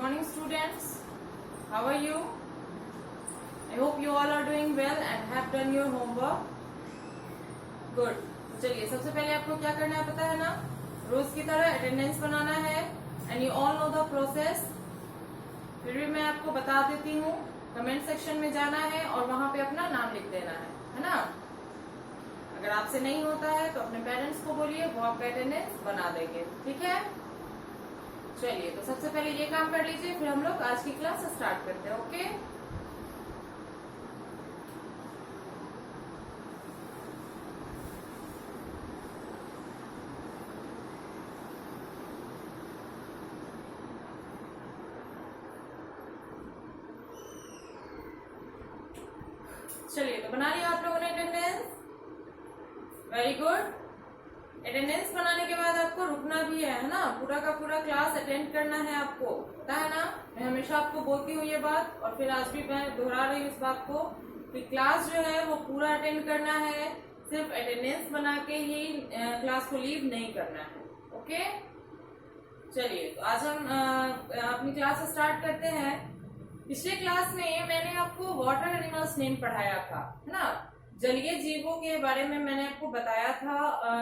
morning students, how are you? I hope you all are doing well and have done your homework. Good. चलिए सबसे पहले आपको क्या करना है पता है ना, रोज की तरह अटेंडेंस बनाना है and you all know the process. फिर भी मैं आपको बता देती हूँ, कमेंट सेक्शन में जाना है और वहां पे अपना नाम लिख देना है ना। अगर आपसे नहीं होता है तो अपने पेरेंट्स को बोलिए, वो आपका अटेंडेंस बना देंगे, ठीक है। चलिए तो सबसे पहले ये काम कर लीजिए, फिर हम लोग आज की क्लास स्टार्ट करते हैं। ओके, चलिए तो बना लिया आप लोगों ने अटेंडेंस, वेरी गुड। अटेंडेंस बनाने के बाद आपको रुकना भी है ना, पूरा का पूरा क्लास अटेंड करना है आपको, पता है ना। मैं हमेशा आपको बोलती हूँ ये बात और फिर आज भी मैं दोहरा रही हूँ इस बात को कि क्लास जो है वो पूरा अटेंड करना है, सिर्फ अटेंडेंस बना के ही क्लास को लीव नहीं करना है। ओके, चलिए तो आज हम अपनी क्लास स्टार्ट करते हैं। पिछले क्लास में मैंने आपको वाटर एनिमल्स नेम पढ़ाया था, है ना। जलीय जीवों के बारे में मैंने आपको बताया था,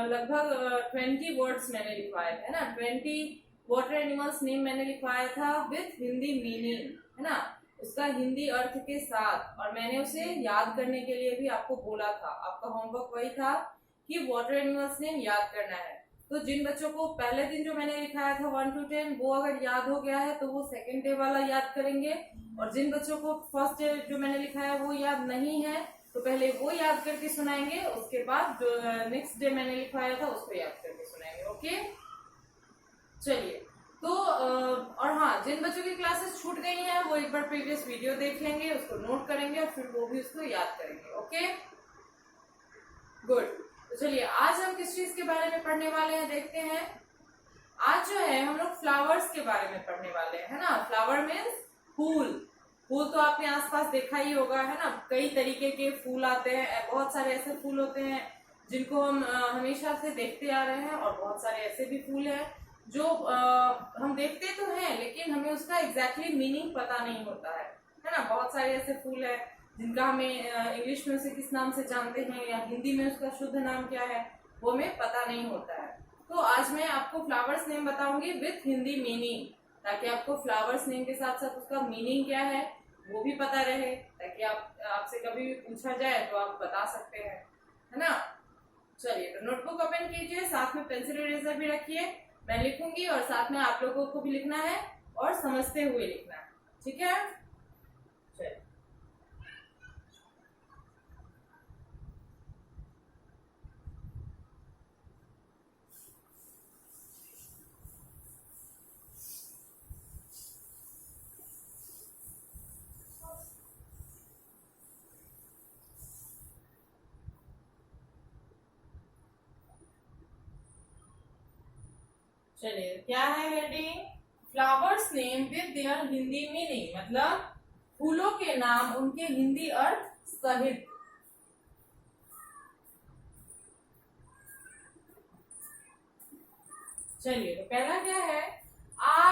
लगभग 20 वर्ड्स मैंने लिखवाए थे ना, 20 वाटर एनिमल्स नेम मैंने लिखवाया था विथ हिंदी मीनिंग, है ना, उसका हिंदी अर्थ के साथ। और मैंने उसे याद करने के लिए भी आपको बोला था, आपका होमवर्क वही था कि वाटर एनिमल्स नेम याद करना है। तो जिन बच्चों को पहले दिन जो मैंने लिखाया था 1 to 10 वो अगर याद हो गया है तो वो सेकेंड डे वाला याद करेंगे, और जिन बच्चों को फर्स्ट डे जो मैंने लिखाया वो याद नहीं है तो पहले वो याद करके सुनाएंगे, उसके बाद जो नेक्स्ट डे मैंने लिखवाया था उसको याद करके सुनाएंगे। ओके, चलिए तो और हाँ, जिन बच्चों की क्लासेस छूट गई हैं वो एक बार प्रीवियस वीडियो देख लेंगे, उसको नोट करेंगे और फिर वो भी उसको याद करेंगे। Okay, good. तो चलिए आज हम किस चीज के बारे में पढ़ने वाले हैं देखते हैं। आज जो है हम लोग फ्लावर्स के बारे में पढ़ने वाले हैं, है ना। फ्लावर मीन्स फूल। फूल तो आपने आसपास देखा ही होगा, है ना। कई तरीके के फूल आते हैं, बहुत सारे ऐसे फूल होते हैं जिनको हम हमेशा से देखते आ रहे हैं, और बहुत सारे ऐसे भी फूल हैं जो हम देखते तो हैं लेकिन हमें उसका एग्जैक्टली मीनिंग पता नहीं होता है ना। बहुत सारे ऐसे फूल है जिनका हमें इंग्लिश में उसे किस नाम से जानते हैं या हिंदी में उसका शुद्ध नाम क्या है वो हमें पता नहीं होता है। तो आज मैं आपको फ्लावर्स नेम बताऊंगी विथ हिंदी मीनिंग, ताकि आपको फ्लावर्स नेम के साथ साथ उसका मीनिंग क्या है वो भी पता रहे, ताकि आपसे कभी भी पूछा जाए तो आप बता सकते हैं, है ना। चलिए तो नोटबुक ओपन कीजिए, साथ में पेंसिल इरेजर भी रखिए, मैं लिखूंगी और साथ में आप लोगों को भी लिखना है और समझते हुए लिखना है, ठीक है। चलिए चलिए क्या है heading, flowers name with their Hindi meaning, मतलब फूलों के नाम उनके हिंदी अर्थ सहित। चलिए तो पहला क्या है,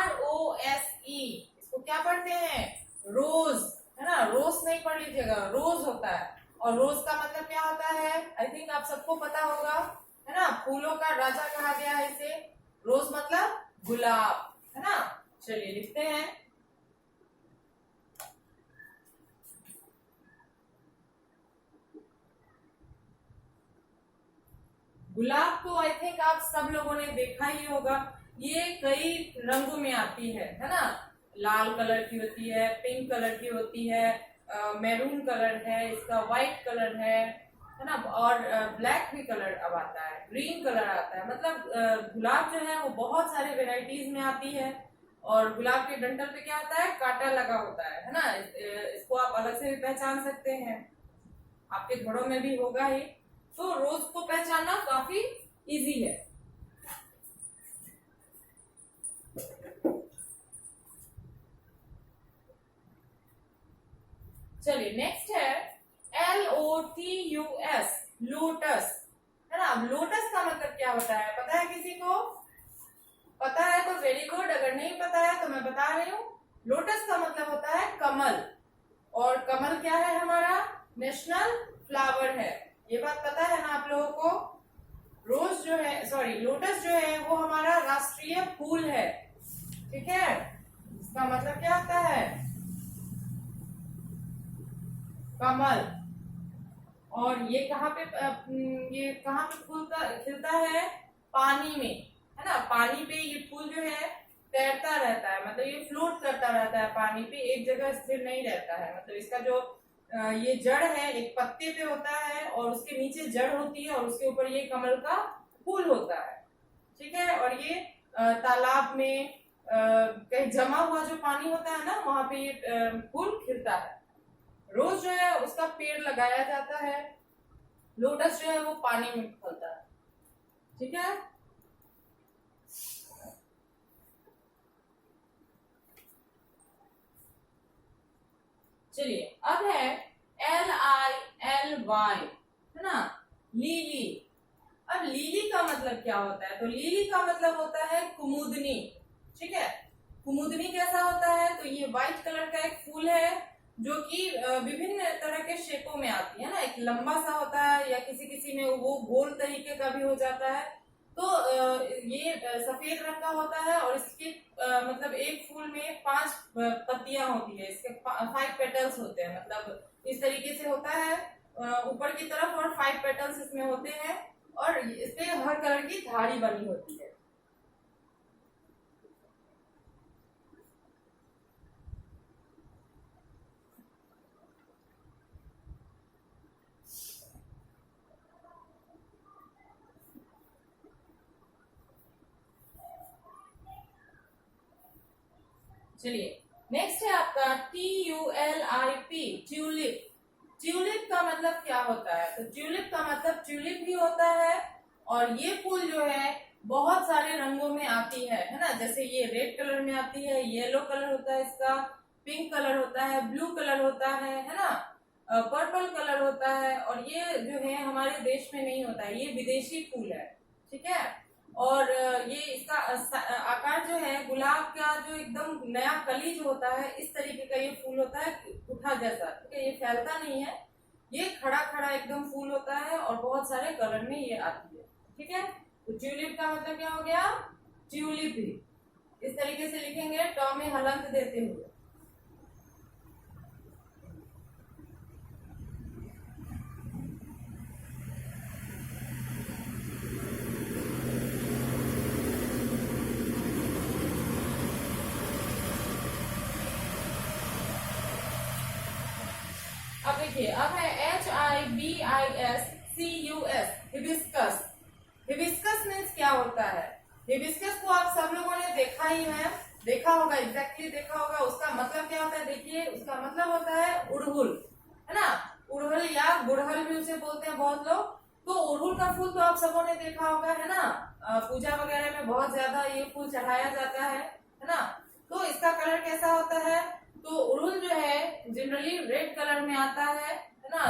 ROSE, इसको क्या पढ़ते हैं, रोज, है ना। रोज नहीं पढ़ लीजिएगा, रोज होता है। और रोज का मतलब क्या होता है, आई थिंक आप सबको पता होगा, है ना। फूलों का राजा कहा गया है इसे। रोज मतलब गुलाब, है ना। चलिए लिखते हैं, गुलाब को आई थिंक आप सब लोगों ने देखा ही होगा, ये कई रंगों में आती है ना। लाल कलर की होती है, पिंक कलर की होती है, मैरून कलर है, इसका व्हाइट कलर है ना। और ब्लैक भी कलर अब आता है, ग्रीन कलर आता है। मतलब गुलाब जो है वो बहुत सारे वेराइटीज में आती है। और गुलाब के डंठल पे क्या होता है, कांटा लगा होता है ना। इसको आप अलग से भी पहचान सकते हैं, आपके घरों में भी होगा ही। तो रोज को पहचानना काफी इजी है। चलिए नेक्स्ट है LOTUS, लोटस, है ना। अब लोटस का मतलब क्या होता है पता है किसी को? पता है तो वेरी गुड, अगर नहीं पता है तो मैं बता रही हूँ। लोटस का मतलब होता है कमल, और कमल क्या है हमारा नेशनल फ्लावर है, ये बात पता है ना आप लोगों को। रोज जो है सॉरी लोटस जो है वो हमारा राष्ट्रीय फूल है, ठीक है। इसका मतलब क्या होता है कमल। और ये कहाँ पे खिलता है पानी में, है ना। पानी पे ये फूल जो है तैरता रहता है, मतलब ये फ्लोट करता रहता है पानी पे, एक जगह स्थिर नहीं रहता है। मतलब इसका जो ये जड़ है एक पत्ते पे होता है और उसके नीचे जड़ होती है और उसके ऊपर ये कमल का फूल होता है, ठीक है। और ये तालाब में कहीं जमा हुआ जो पानी होता है ना वहां पे ये फूल खिलता है। रोज जो है उसका पेड़ लगाया जाता है, लोटस जो है वो पानी में फलता है, ठीक है। चलिए अब है LILY, है ना, लीली। अब लीली का मतलब क्या होता है, तो लीली का मतलब होता है कुमुदनी, ठीक है। कुमुदनी कैसा होता है, तो ये व्हाइट कलर का एक फूल है जो कि विभिन्न तरह के शेपों में आती है ना, एक लंबा सा होता है या किसी किसी में वो गोल तरीके का भी हो जाता है। तो ये सफेद रंग का होता है और इसके मतलब एक फूल में 5 पत्तियां होती है, इसके 5 पेटल्स होते हैं, मतलब इस तरीके से होता है ऊपर की तरफ, और 5 पेटल्स इसमें होते हैं और इस पे हर कलर की धारी बनी होती है। चलिए नेक्स्ट है आपका TULIP, ट्यूलिप। ट्यूलिप का मतलब क्या होता है, तो ट्यूलिप का मतलब ट्यूलिप भी होता है और ये फूल जो है बहुत सारे रंगों में आती है ना। जैसे ये रेड कलर में आती है, येलो कलर होता है इसका, पिंक कलर होता है, ब्लू कलर होता है ना, पर्पल कलर होता है। और ये जो है हमारे देश में नहीं होता है, ये विदेशी फूल है, ठीक है। और ये इसका आकार जो है गुलाब का जो एकदम नया कली जो होता है इस तरीके का ये फूल होता है, उठा जैसा, ठीक है। ये फैलता नहीं है, ये खड़ा खड़ा एकदम फूल होता है और बहुत सारे कलर में ये आती है, ठीक है। तो ट्यूलिप का मतलब क्या हो गया, ट्यूलिप ही इस तरीके से लिखेंगे ट में हलंत देते हुए। अब देखिए अब है HIBISCUS, हिबिस्कस। हिबिस्कस मीन्स क्या होता है, हिबिस्कस को आप सब लोगों ने देखा ही है, देखा होगा, एग्जैक्टली देखा होगा। उसका मतलब क्या होता है, देखिए उसका मतलब होता है उड़हुल, है ना। उड़हुल या गुड़हल भी उसे बोलते हैं बहुत लोग। तो उड़हुल का फूल तो आप सबों ने देखा होगा, है ना। पूजा वगैरह में बहुत ज्यादा ये फूल चढ़ाया जाता है ना। तो इसका कलर कैसा होता है, तो उड़हुल जो है जनरली रेड कलर में आता है ना,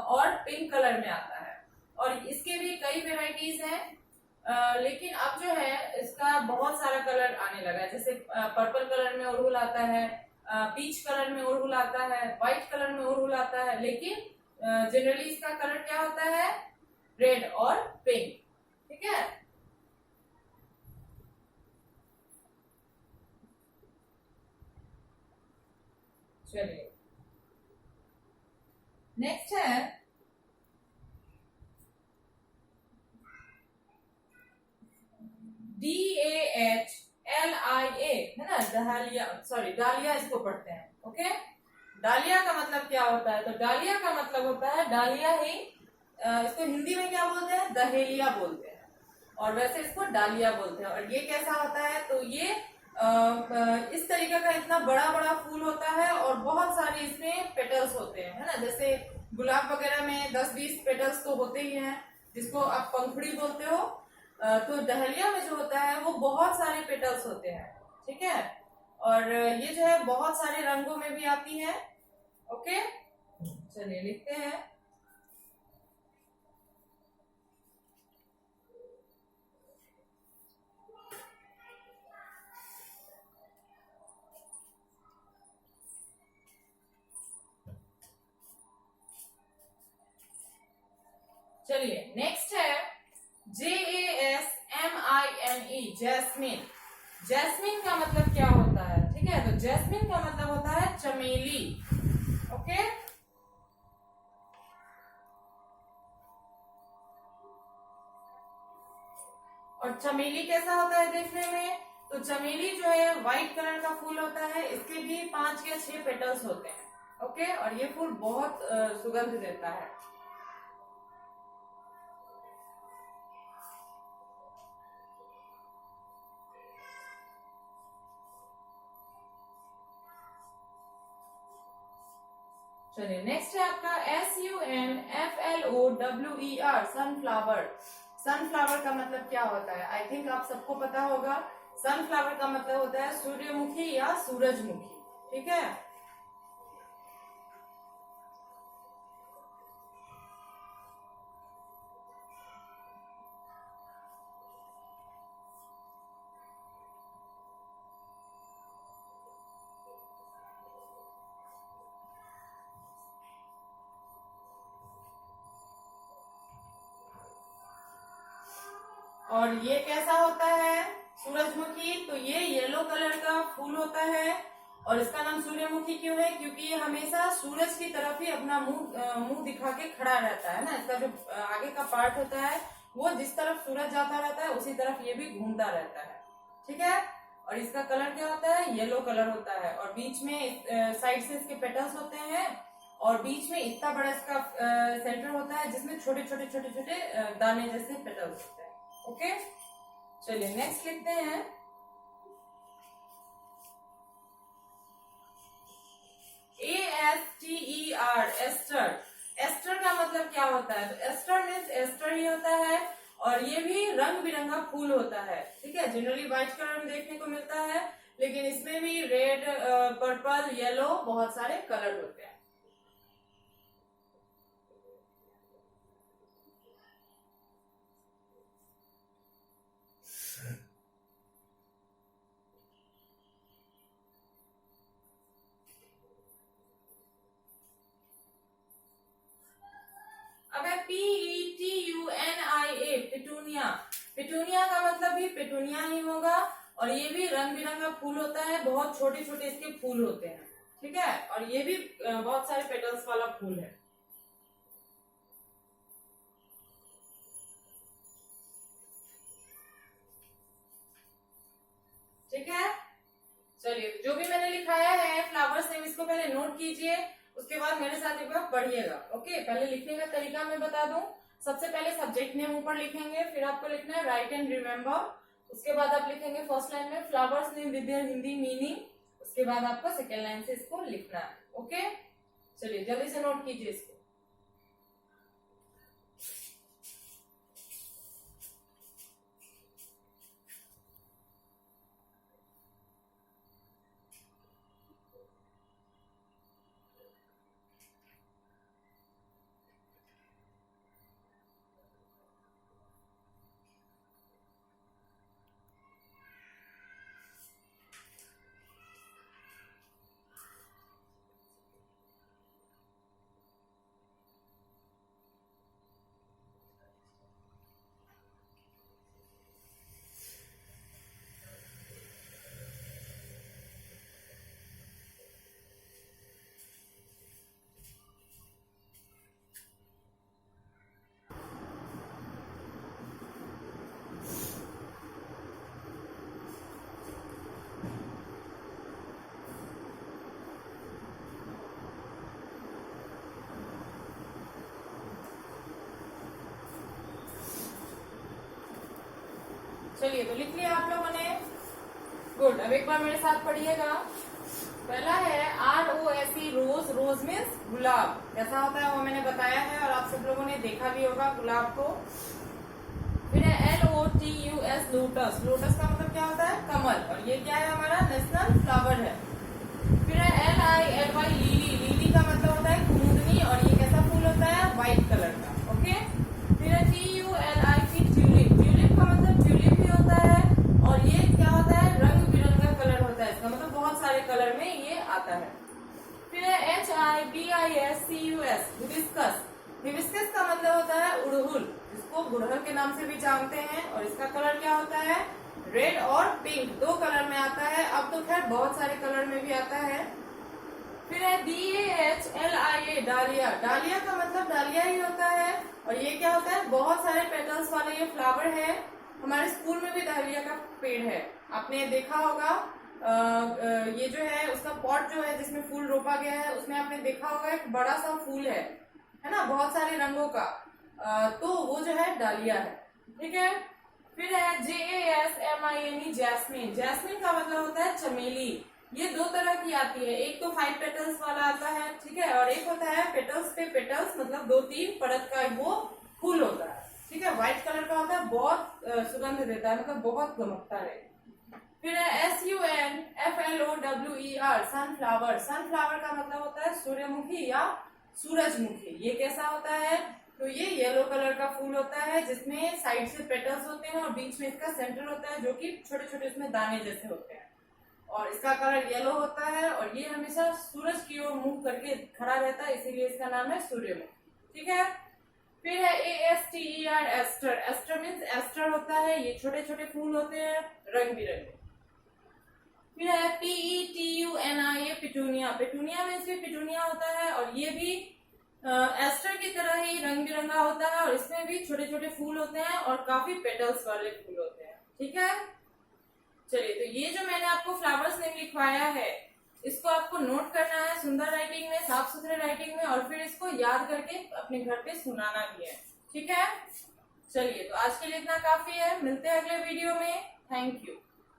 और पिंक कलर में आता है। और इसके भी कई वेराइटीज हैं, लेकिन अब जो है इसका बहुत सारा कलर आने लगा है। जैसे पर्पल कलर में उड़हुल आता है, पीच कलर में उड़हुल आता है, व्हाइट कलर में उड़हुल आता है, लेकिन जनरली इसका कलर क्या होता है, रेड और पिंक, ठीक है। चलिए नेक्स्ट है DAHLIA, है ना, डहालिया, सॉरी डालिया इसको पढ़ते हैं, ओके। डालिया का मतलब क्या होता है, तो डालिया का मतलब होता है डालिया ही, इसको हिंदी में क्या बोलते हैं, दहेलिया बोलते हैं, और वैसे इसको डालिया बोलते हैं। और ये कैसा होता है, तो ये इस तरीके का इतना बड़ा बड़ा फूल होता है और बहुत सारे इसमें पेटल्स होते हैं, है ना। जैसे गुलाब वगैरह में 10-20 पेटल्स तो होते ही हैं, जिसको आप पंखुड़ी बोलते हो। तो डहलिया में जो होता है वो बहुत सारे पेटल्स होते हैं, ठीक है। और ये जो है बहुत सारे रंगों में भी आती है, ओके। चलिए लिखते हैं, चलिए नेक्स्ट है JASMINE, जैस्मिन। जैस्मिन का मतलब क्या होता है? ठीक है, तो जैस्मिन का मतलब होता है चमेली। ओके, और चमेली कैसा होता है देखने में? तो चमेली जो है व्हाइट कलर का फूल होता है, इसके भी 5 या 6 पेटल्स होते हैं। ओके, और ये फूल बहुत सुगंध देता है। चलिए नेक्स्ट है आपका SUNFLOWER, सनफ्लावर। सनफ्लावर का मतलब क्या होता है? आई थिंक आप सबको पता होगा। सनफ्लावर का मतलब होता है सूर्यमुखी या सूरजमुखी। ठीक है, और ये कैसा होता है सूरजमुखी? तो ये येलो कलर का फूल होता है, और इसका नाम सूर्यमुखी क्यों है? क्योंकि ये हमेशा सूरज की तरफ ही अपना मुंह दिखा के खड़ा रहता है ना। इसका जो आगे का पार्ट होता है वो जिस तरफ सूरज जाता रहता है उसी तरफ ये भी घूमता रहता है। ठीक है, और इसका कलर क्या होता है? येलो कलर होता है, और बीच में साइड से इसके पेटल्स होते हैं, और बीच में इतना बड़ा इसका सेंटर होता है जिसमें छोटे छोटे छोटे छोटे दाने जैसे पेटल्स होते हैं। ओके, चलिए नेक्स्ट लिखते हैं ASTER, एस्टर। एस्टर का मतलब क्या होता है? तो एस्टर मीन्स एस्टर ही होता है, और ये भी रंग बिरंगा फूल होता है। ठीक है, जनरली व्हाइट कलर में देखने को मिलता है, लेकिन इसमें भी रेड, पर्पल, येलो बहुत सारे कलर होते हैं। अब है PETUNIA, पिटूनिया। पिटूनिया का मतलब भी पिटूनिया ही होगा, और ये भी रंग बिरंगा फूल होता है, बहुत छोटे छोटे इसके फूल होते हैं। ठीक है, और ये भी बहुत सारे पेटल्स वाला फूल है। ठीक है, चलिए जो भी मैंने लिखाया है फ्लावर्स नेम, इसको पहले नोट कीजिए, उसके बाद मेरे साथ एक बार पढ़िएगा। ओके, पहले लिखने का तरीका मैं बता दूं। सबसे पहले सब्जेक्ट नेम ऊपर लिखेंगे, फिर आपको लिखना है राइट एंड रिमेम्बर। उसके बाद आप लिखेंगे फर्स्ट लाइन में flowers name with their Hindi meaning. उसके बाद आपको सेकेंड लाइन से इसको लिखना है। ओके, चलिए जल्दी से नोट कीजिए इसको। चलिए तो लिख लिया आप लोगों ने, गुड। अब एक बार मेरे साथ पढ़िएगा। पहला है ROSE, रोज। रोज मीन्स गुलाब। कैसा होता है वो मैंने बताया है, और आप सब लोगों ने देखा भी होगा गुलाब को। फिर है LOTUS, लोटस। लोटस का मतलब क्या होता है? कमल, और ये क्या है? हमारा नेशनल फ्लावर है। फिर है LILY, लिली। लिली का मतलब होता है कुमुदनी, और ये कैसा फूल होता है? व्हाइट कलर का। ओके, फिर है TULIP, ट्यूलिप। ट्यूलिप का मतलब ट्यूलिप ही होता है, और ये क्या होता है? रंग बिरंगा कलर होता है इसका, मतलब बहुत सारे कलर में ये आता है। फिर है HIBISCUS, हिबिस्कस। हिबिस्कस का मतलब होता है उड़हुल, जिसको गुड़हल के नाम से भी जानते हैं, और इसका कलर क्या होता है, रेड और पिंक, दो कलर में आता है। अब तो खैर बहुत सारे कलर में भी आता है। फिर है DAHLIA, डालिया। डालिया का मतलब डालिया ही होता है, और ये क्या होता है, बहुत सारे पेटल्स वाले ये फ्लावर है। हमारे स्कूल में भी डालिया का पेड़ है, आपने देखा होगा। ये जो है उसका पॉट जो है जिसमें फूल रोपा गया है, उसमें आपने देखा होगा एक बड़ा सा फूल है ना, बहुत सारे रंगों का। तो वो जो है डालिया है, ठीक है। फिर है JASMINE, जैस्मिन। जैस्मिन का मतलब होता है चमेली। ये दो तरह की आती है, एक तो 5 पेटल्स वाला आता है, ठीक है, और एक होता है पेटल्स पे पेटल्स, मतलब 2-3 परत का वो फूल होता है, ठीक है। व्हाइट कलर का होता है, बहुत सुगंध देता है, मतलब बहुत गमकता है। फिर है SUNFLOWER, सनफ्लावर। सनफ्लावर का मतलब होता है सूर्यमुखी या सूरजमुखी। ये कैसा होता है, तो ये येलो कलर का फूल होता है, जिसमें साइड से पेटल्स होते हैं और बीच में इसका सेंटर होता है, जो कि छोटे छोटे उसमें दाने जैसे होते हैं, और इसका कलर येलो होता है, और ये हमेशा सूरज की ओर मुंह करके खड़ा रहता है, इसीलिए इसका नाम है सूर्यमुखी, ठीक है। फिर है ASTER, ASTER. ASTER means ASTER होता है, ये छोटे छोटे फूल होते हैं रंग बिरंगे। फिर है PETUNIA, पिटूनिया। पिटूनिया मीन्स भी पिटूनिया होता है, और ये भी एस्टर की तरह ही रंग बिरंगा होता है, और इसमें भी छोटे छोटे फूल होते हैं और काफी पेटल्स वाले फूल होते हैं, ठीक है। चलिए, तो ये जो मैंने आपको फ्लावर्स नेम लिखवाया है, इसको आपको नोट करना है सुंदर राइटिंग में, साफ सुथरे राइटिंग में, और फिर इसको याद करके अपने घर पे सुनाना भी है, ठीक है। चलिए, तो आज के लिए इतना काफी है, मिलते हैं अगले वीडियो में। Thank you.